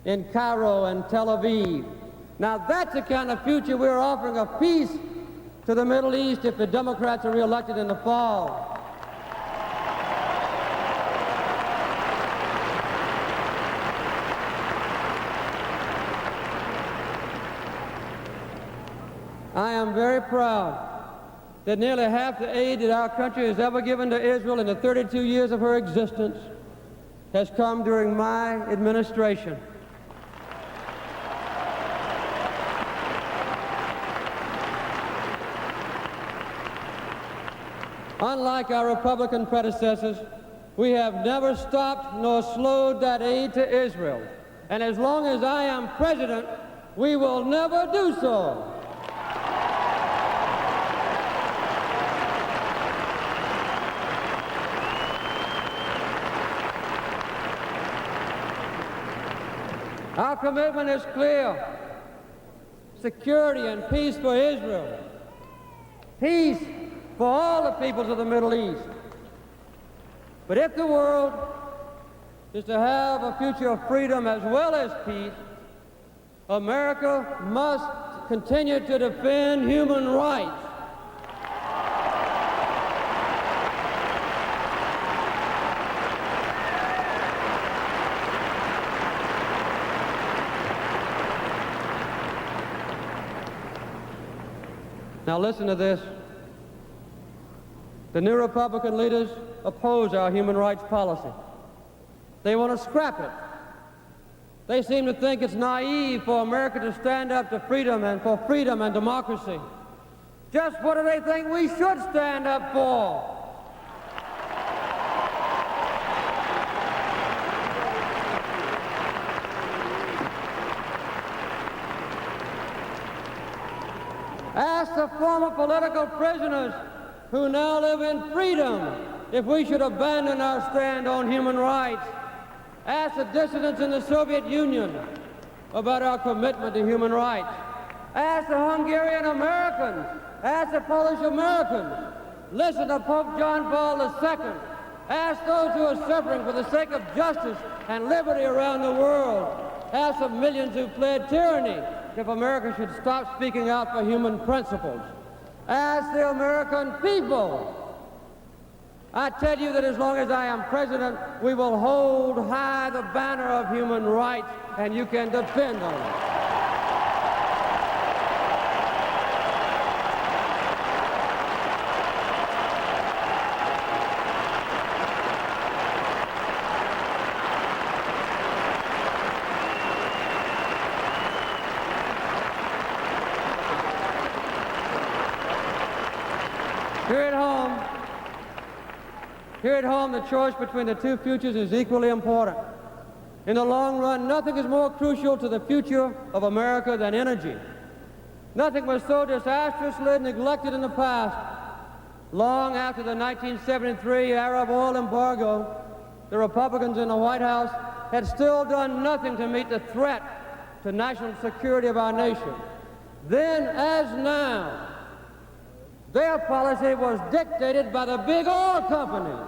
in Cairo and Tel Aviv. Now that's the kind of future we're offering of peace to the Middle East if the Democrats are reelected in the fall. I am very proud that nearly half the aid that our country has ever given to Israel in the 32 years of her existence has come during my administration. Unlike our Republican predecessors, we have never stopped nor slowed that aid to Israel. And as long as I am president, we will never do so. Our commitment is clear. Security and peace for Israel. Peace for all the peoples of the Middle East. But if the world is to have a future of freedom as well as peace, America must continue to defend human rights. Now listen to this. The new Republican leaders oppose our human rights policy. They want to scrap it. They seem to think it's naive for America to stand up to freedom and for freedom and democracy. Just what do they think we should stand up for? Ask the former political prisoners who now live in freedom if we should abandon our stand on human rights. Ask the dissidents in the Soviet Union about our commitment to human rights. Ask the Hungarian Americans. Ask the Polish Americans. Listen to Pope John Paul II. Ask those who are suffering for the sake of justice and liberty around the world. Ask the millions who fled tyranny if America should stop speaking out for human principles. Ask the American people. I tell you that as long as I am president, we will hold high the banner of human rights, and you can depend on it. Here at home, the choice between the two futures is equally important. In the long run, nothing is more crucial to the future of America than energy. Nothing was so disastrously neglected in the past. Long after the 1973 Arab oil embargo, the Republicans in the White House had still done nothing to meet the threat to national security of our nation. Then, as now, their policy was dictated by the big oil companies.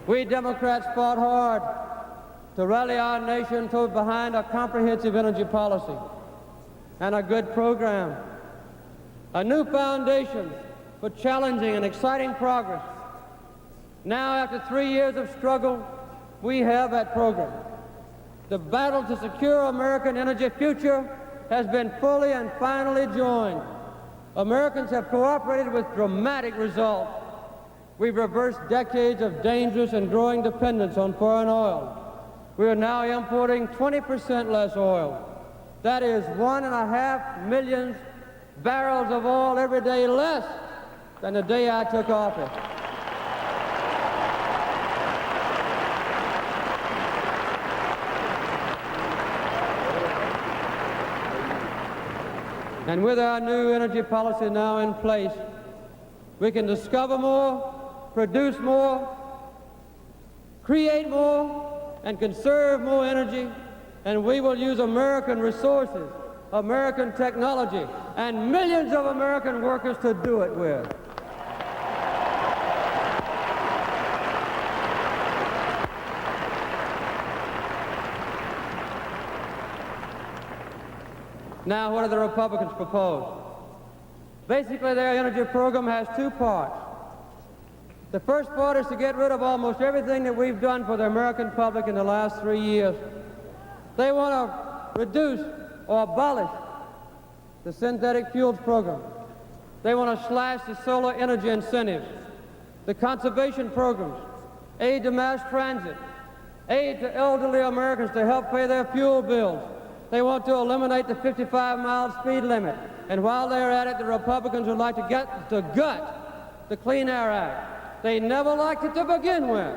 We Democrats fought hard to rally our nation behind a comprehensive energy policy and a good program, a new foundation for challenging and exciting progress. Now, after 3 years of struggle, we have that program. The battle to secure American energy future has been fully and finally joined. Americans have cooperated with dramatic results. We've reversed decades of dangerous and growing dependence on foreign oil. We are now importing 20% less oil. That is 1.5 million barrels of oil every day less than the day I took office. And with our new energy policy now in place, we can discover more, produce more, create more, and conserve more energy, and we will use American resources, American technology, and millions of American workers to do it with. Now, what do the Republicans propose? Basically, their energy program has two parts. The first part is to get rid of almost everything that we've done for the American public in the last 3 years. They want to reduce or abolish the synthetic fuels program. They want to slash the solar energy incentives, the conservation programs, aid to mass transit, aid to elderly Americans to help pay their fuel bills. They want to eliminate the 55-mile speed limit. And while they're at it, the Republicans would like to gut the Clean Air Act. They never liked it to begin with.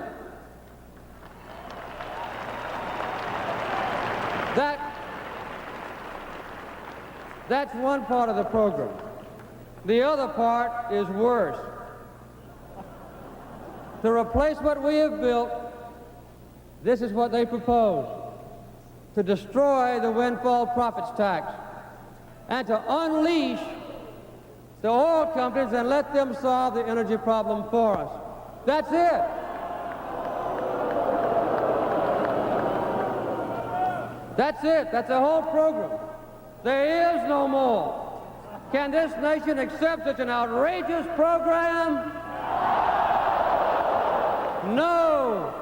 That's one part of the program. The other part is worse. To replace what we have built, this is what they propose: to destroy the windfall profits tax and to unleash the oil companies and let them solve the energy problem for us. That's it. That's it. That's the whole program. There is no more. Can this nation accept such an outrageous program? No.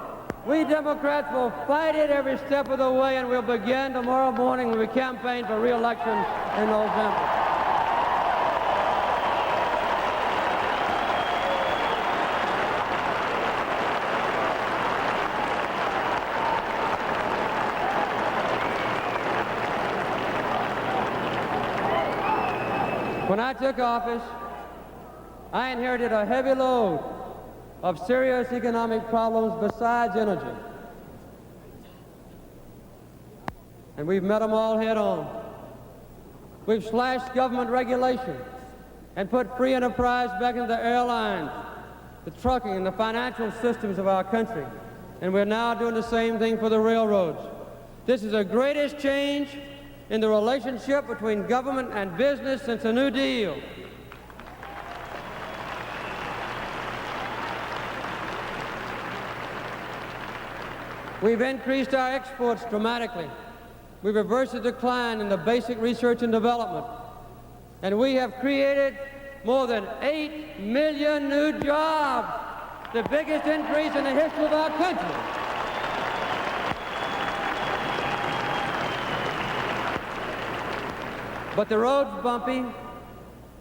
We Democrats will fight it every step of the way, and we'll begin tomorrow morning when we campaign for re-election in November. When I took office, I inherited a heavy load of serious economic problems besides energy. And we've met them all head on. We've slashed government regulation and put free enterprise back into the airlines, the trucking, and the financial systems of our country. And we're now doing the same thing for the railroads. This is the greatest change in the relationship between government and business since the New Deal. We've increased our exports dramatically. We've reversed the decline in the basic research and development. And we have created more than 8 million new jobs, the biggest increase in the history of our country. But the road's bumpy,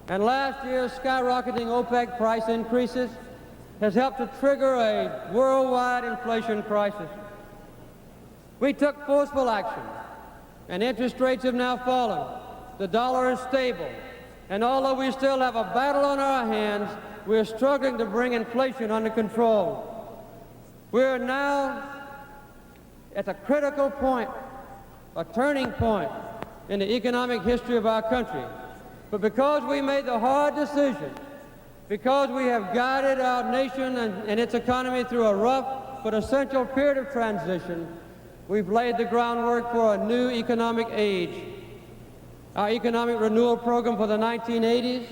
and last year's skyrocketing OPEC price increases has helped to trigger a worldwide inflation crisis. We took forceful action, and interest rates have now fallen. The dollar is stable, and although we still have a battle on our hands, we're struggling to bring inflation under control. We're now at a critical point, a turning point in the economic history of our country. But because we made the hard decision, because we have guided our nation and its economy through a rough but essential period of transition, we've laid the groundwork for a new economic age. Our economic renewal program for the 1980s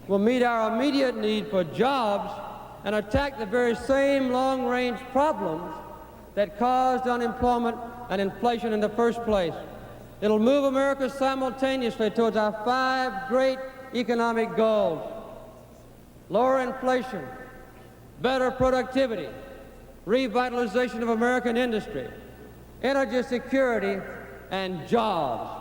will meet our immediate need for jobs and attack the very same long-range problems that caused unemployment and inflation in the first place. It'll move America simultaneously towards our 5 great economic goals: lower inflation, better productivity, revitalization of American industry, energy security, and jobs.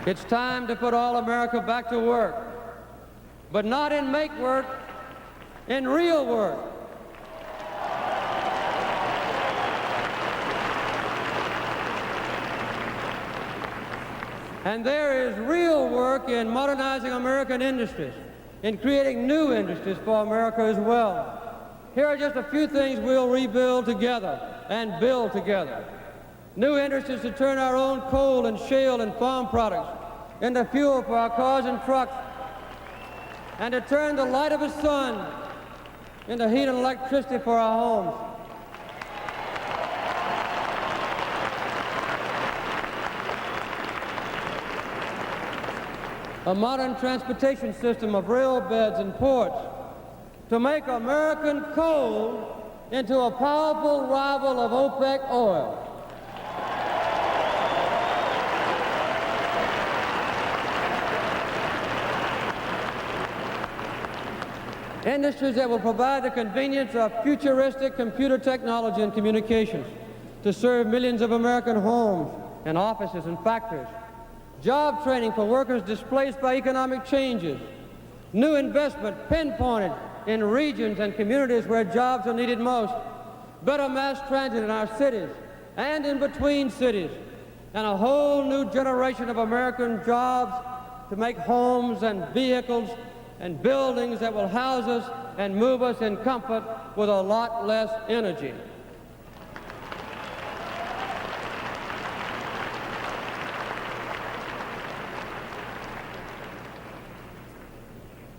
It's time to put all America back to work, but not in make work, in real work. And there is real work in modernizing American industries, in creating new industries for America as well. Here are just a few things we'll rebuild together and build together. New industries to turn our own coal and shale and farm products into fuel for our cars and trucks, and to turn the light of the sun into heat and electricity for our homes. A modern transportation system of rail beds and ports to make American coal into a powerful rival of OPEC oil. Industries that will provide the convenience of futuristic computer technology and communications to serve millions of American homes and offices and factories. Job training for workers displaced by economic changes. New investment pinpointed in regions and communities where jobs are needed most. Better mass transit in our cities and in between cities. And a whole new generation of American jobs to make homes and vehicles and buildings that will house us and move us in comfort with a lot less energy.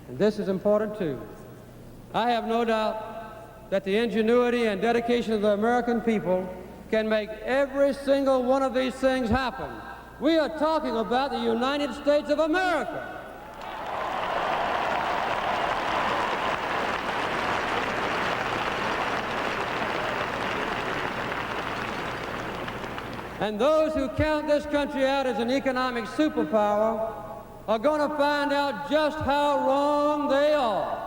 And this is important too. I have no doubt that the ingenuity and dedication of the American people can make every single one of these things happen. We are talking about the United States of America. And those who count this country out as an economic superpower are going to find out just how wrong they are.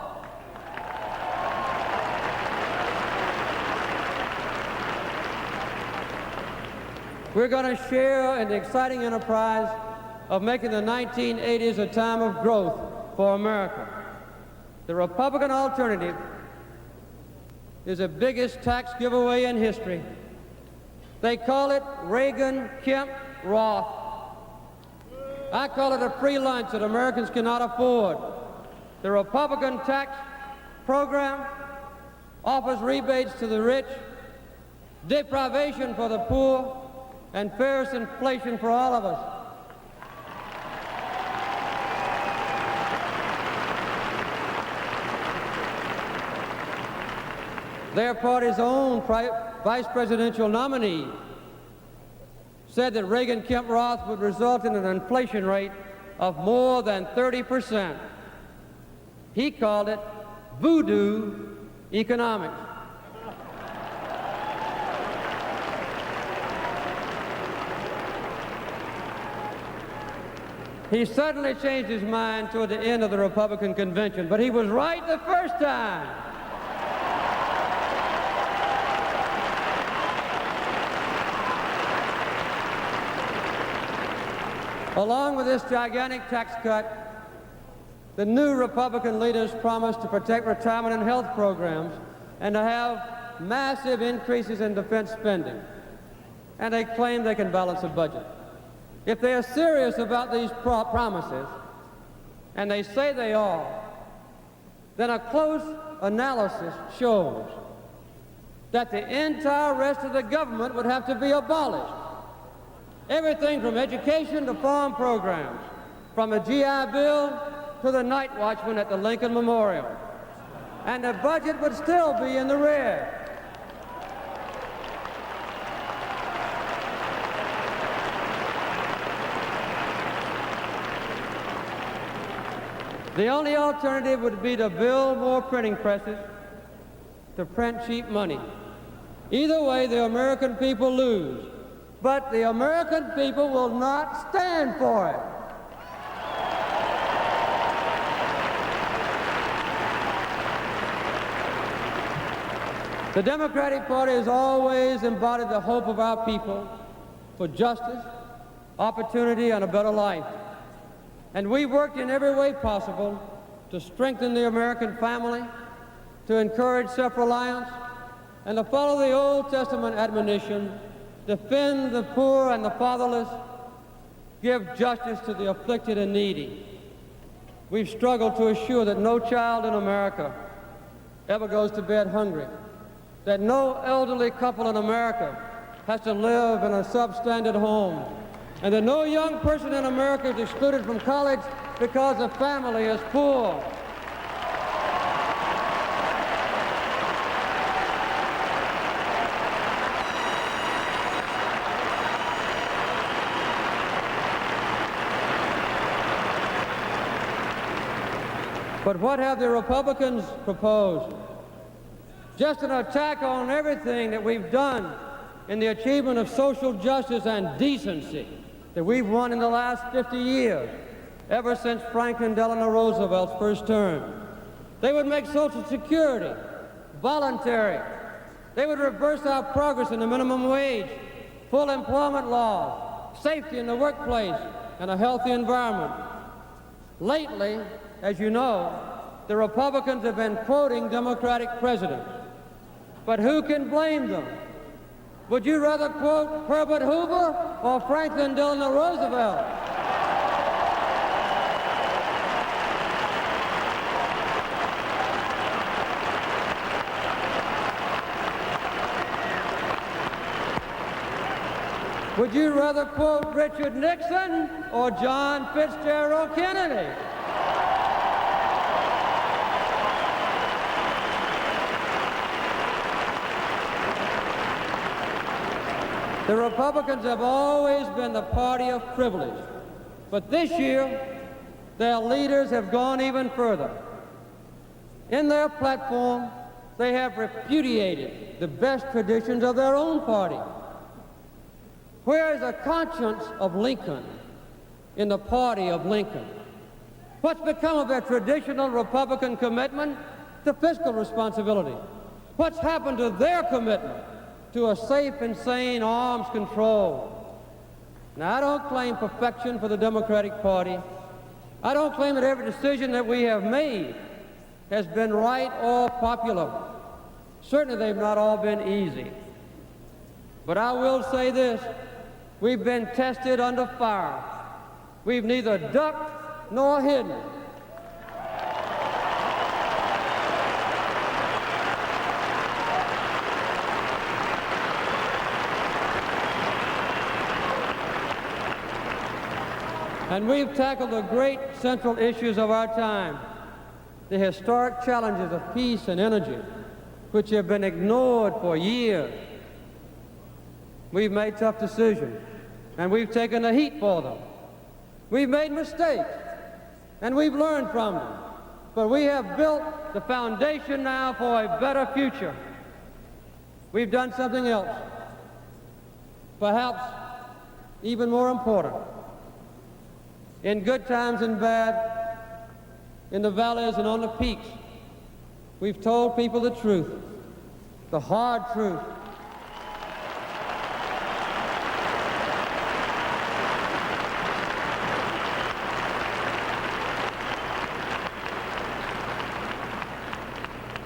We're going to share in the exciting enterprise of making the 1980s a time of growth for America. The Republican alternative is the biggest tax giveaway in history. They call it Reagan-Kemp-Roth. I call it a free lunch that Americans cannot afford. The Republican tax program offers rebates to the rich, deprivation for the poor, and fairest inflation for all of us. Their party's own vice presidential nominee said that Reagan-Kemp-Roth would result in an inflation rate of more than 30%. He called it voodoo economics. He suddenly changed his mind toward the end of the Republican convention, but he was right the first time. Along with this gigantic tax cut, the new Republican leaders promised to protect retirement and health programs and to have massive increases in defense spending. And they claim they can balance the budget. If they are serious about these promises, and they say they are, then a close analysis shows that the entire rest of the government would have to be abolished. Everything from education to farm programs, from the GI Bill to the night watchman at the Lincoln Memorial. And the budget would still be in the red. The only alternative would be to build more printing presses to print cheap money. Either way, the American people lose. But the American people will not stand for it. The Democratic Party has always embodied the hope of our people for justice, opportunity, and a better life. And we worked in every way possible to strengthen the American family, to encourage self-reliance, and to follow the Old Testament admonition, defend the poor and the fatherless, give justice to the afflicted and needy. We've struggled to assure that no child in America ever goes to bed hungry, that no elderly couple in America has to live in a substandard home, and that no young person in America is excluded from college because the family is poor. But what have the Republicans proposed? Just an attack on everything that we've done in the achievement of social justice and decency that we've won in the last 50 years, ever since Franklin Delano Roosevelt's first term. They would make Social Security voluntary. They would reverse our progress in the minimum wage, full employment laws, safety in the workplace, and a healthy environment. Lately, as you know, the Republicans have been quoting Democratic presidents. But who can blame them? Would you rather quote Herbert Hoover or Franklin Delano Roosevelt? Would you rather quote Richard Nixon or John Fitzgerald Kennedy? The Republicans have always been the party of privilege, but this year, their leaders have gone even further. In their platform, they have repudiated the best traditions of their own party. Where is the conscience of Lincoln in the party of Lincoln? What's become of their traditional Republican commitment to fiscal responsibility? What's happened to their commitment to a safe and sane arms control? Now, I don't claim perfection for the Democratic Party. I don't claim that every decision that we have made has been right or popular. Certainly, they've not all been easy. But I will say this. We've been tested under fire. We've neither ducked nor hidden. And we've tackled the great central issues of our time, the historic challenges of peace and energy, which have been ignored for years. We've made tough decisions, and we've taken the heat for them. We've made mistakes, and we've learned from them. But we have built the foundation now for a better future. We've done something else, perhaps even more important. In good times and bad, in the valleys and on the peaks, we've told people the truth, the hard truth.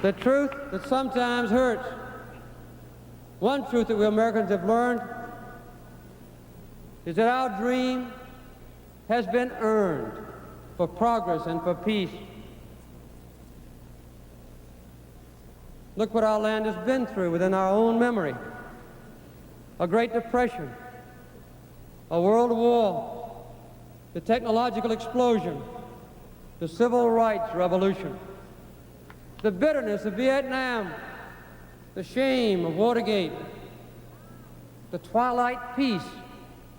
The truth that sometimes hurts. One truth that we Americans have learned is that our dream has been earned for progress and for peace. Look what our land has been through within our own memory. A Great Depression, a World War, the technological explosion, the Civil Rights Revolution, the bitterness of Vietnam, the shame of Watergate, the twilight peace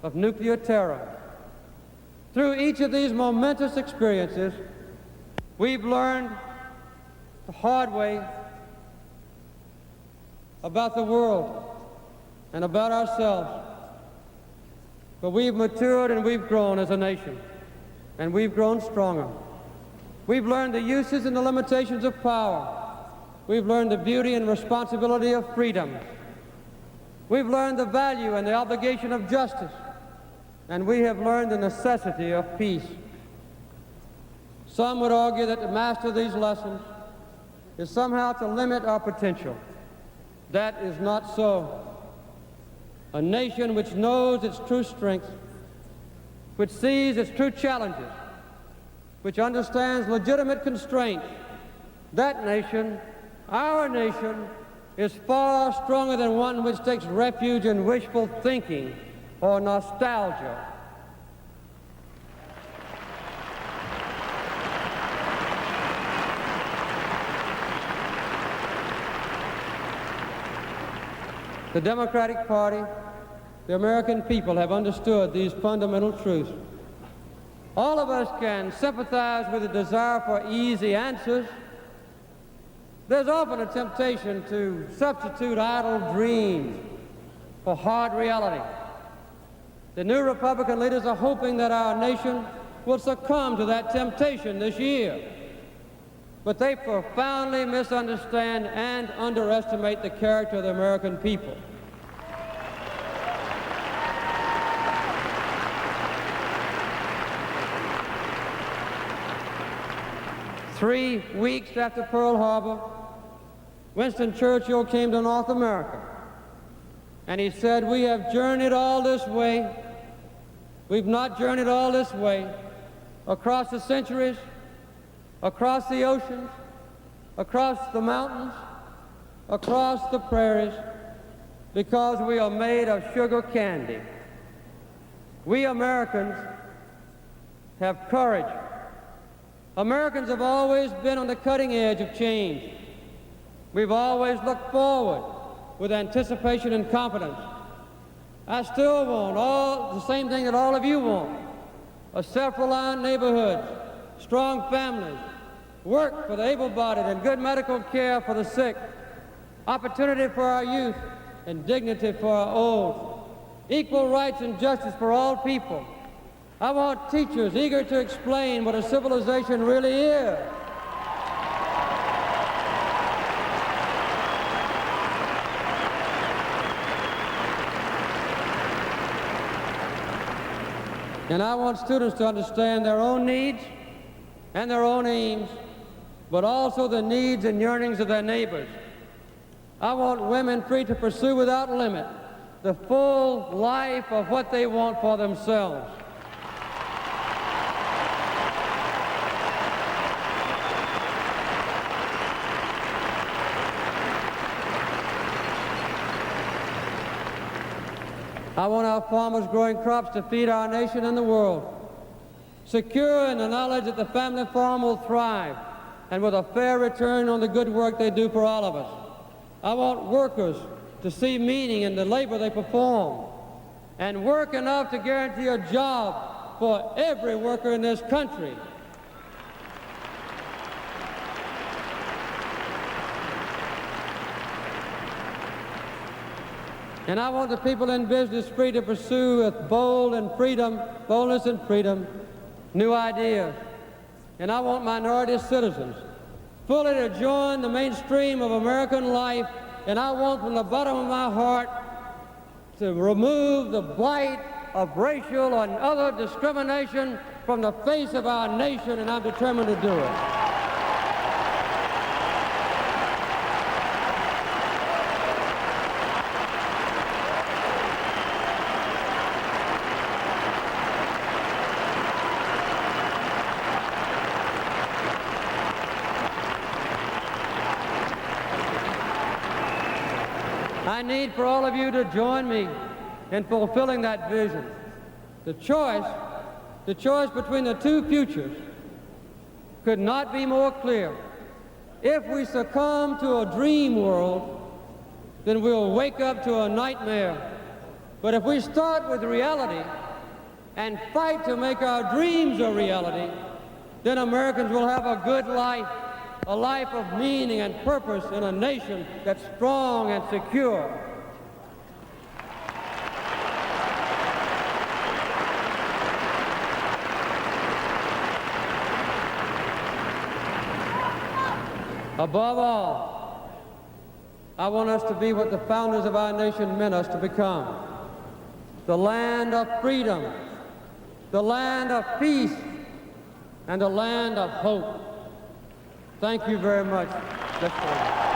of nuclear terror. Through each of these momentous experiences, we've learned the hard way about the world and about ourselves. But we've matured and we've grown as a nation, and we've grown stronger. We've learned the uses and the limitations of power. We've learned the beauty and responsibility of freedom. We've learned the value and the obligation of justice. And we have learned the necessity of peace. Some would argue that to master these lessons is somehow to limit our potential. That is not so. A nation which knows its true strengths, which sees its true challenges, which understands legitimate constraints, that nation, our nation, is far stronger than one which takes refuge in wishful thinking or nostalgia. The Democratic Party, the American people have understood these fundamental truths. All of us can sympathize with the desire for easy answers. There's often a temptation to substitute idle dreams for hard reality. The new Republican leaders are hoping that our nation will succumb to that temptation this year. But they profoundly misunderstand and underestimate the character of the American people. Three weeks after Pearl Harbor, Winston Churchill came to North America, and he said, "We have journeyed all this way. We've not journeyed all this way across the centuries, across the oceans, across the mountains, across the prairies, because we are made of sugar candy. We Americans have courage. Americans have always been on the cutting edge of change. We've always looked forward with anticipation and confidence. I still want all the same thing that all of you want: a self-reliant neighborhood, strong families, work for the able-bodied and good medical care for the sick, opportunity for our youth and dignity for our old, equal rights and justice for all people. I want teachers eager to explain what a civilization really is. And I want students to understand their own needs and their own aims, but also the needs and yearnings of their neighbors. I want women free to pursue without limit the full life of what they want for themselves. I want our farmers growing crops to feed our nation and the world, secure in the knowledge that the family farm will thrive and with a fair return on the good work they do for all of us. I want workers to see meaning in the labor they perform and work enough to guarantee a job for every worker in this country. And I want the people in business free to pursue with boldness and freedom, new ideas. And I want minority citizens fully to join the mainstream of American life. And I want from the bottom of my heart to remove the blight of racial and other discrimination from the face of our nation, and I'm determined to do it. I need for all of you to join me in fulfilling that vision. The choice between the two futures could not be more clear. If we succumb to a dream world, then we'll wake up to a nightmare. But if we start with reality and fight to make our dreams a reality, then Americans will have a good life, a life of meaning and purpose in a nation that's strong and secure. Above all, I want us to be what the founders of our nation meant us to become: the land of freedom, the land of peace, and the land of hope. Thank you very much. Let's go.